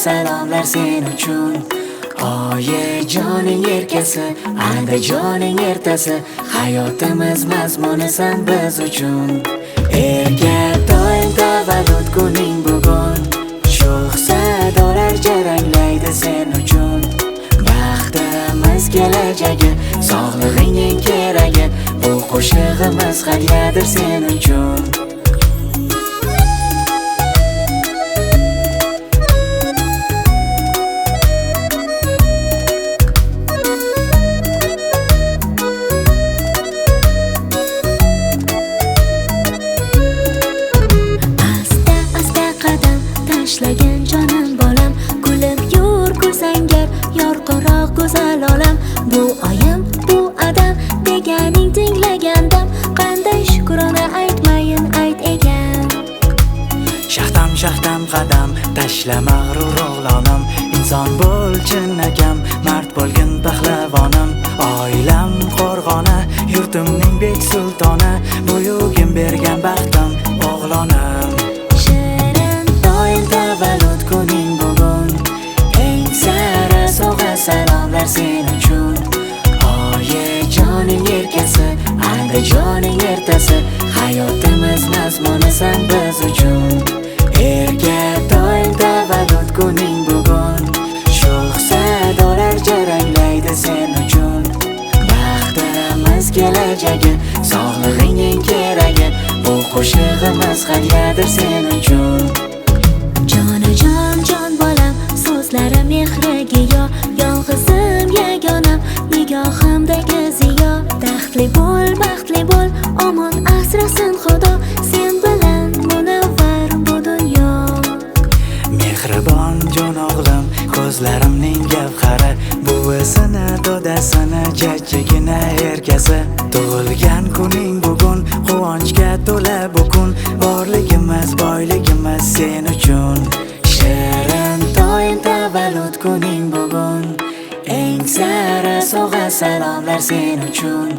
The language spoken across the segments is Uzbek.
salomlar sen uchun. Oyijoning erkasi, Andijoning ertasi, hayotimiz mazmunisan biz uchun. Erga doim tavallud kuning bugun, sho'x sadolar jaranglaydi sen uchun. Baxtimiz kelajagi, sog'lig'ingning keragi, bu qo'shig'imiz hadyadir sen uchun. Tashlagan jonim bolam, kulib yur ko'rsangar yorqinroq go'zal olam. Bu oyim, bu adam deganing tinglagandam, qanday shukrona aytmayin ayt ekan. Shaxtam shaxtam qadam tashla mag'rur o'g'lonim, inson bo'l chinakam, mard bo'lgin pahlavonim. Oilam qo'rg'oni, yurtimning bek sultoni, buyugim bergan baxtim o'g'lonim. Tavallud kuning bugun, eng sara sog'a salomlar sen uchun. Oyijoning erkasi, Andijoning ertasi, hayotimiz mazmunisan biz uchun. Erga doim tavallud kuning bugun, sho'x sadolar jaranglaydi sen uchun. Baxtimiz kelajagi, sog'lig'ingning keragi, bu qo'shig'imiz hadyadir sen uchun. Jonajon jon bolam, so'zlarim mehriga yo, yolg'izim yagonam, nigohimdagi ziyo. Baxtli bo'l, omon asrasin Xudo, sen bilan munavvar bu dunyo. Mehribon jon o'g'lim, ko'zlarimning gavhari, buvisini, dodasini, jajjigina erkasi. Tug'ilgan kuning bugun, quvonchga to'la bu kun, borligimiz, boyligimiz sen uchun. Shirin doim tavallud kuning bugun, eng sara sog'a salomlar sen uchun.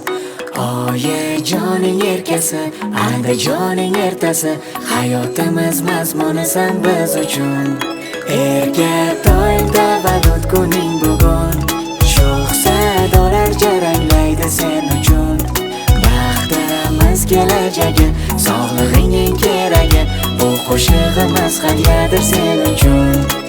Oyijoning erkasi, Andijoning ertasi, hayotimiz mazmunisan biz uchun. Erga doim tavallud kuning bugun, sho'x sadolar jaranglaydi sen uchun. Baxtimiz kelajagi, sog'lig'ingning keragi, bu qo'shig'imiz hadyadir sen uchun.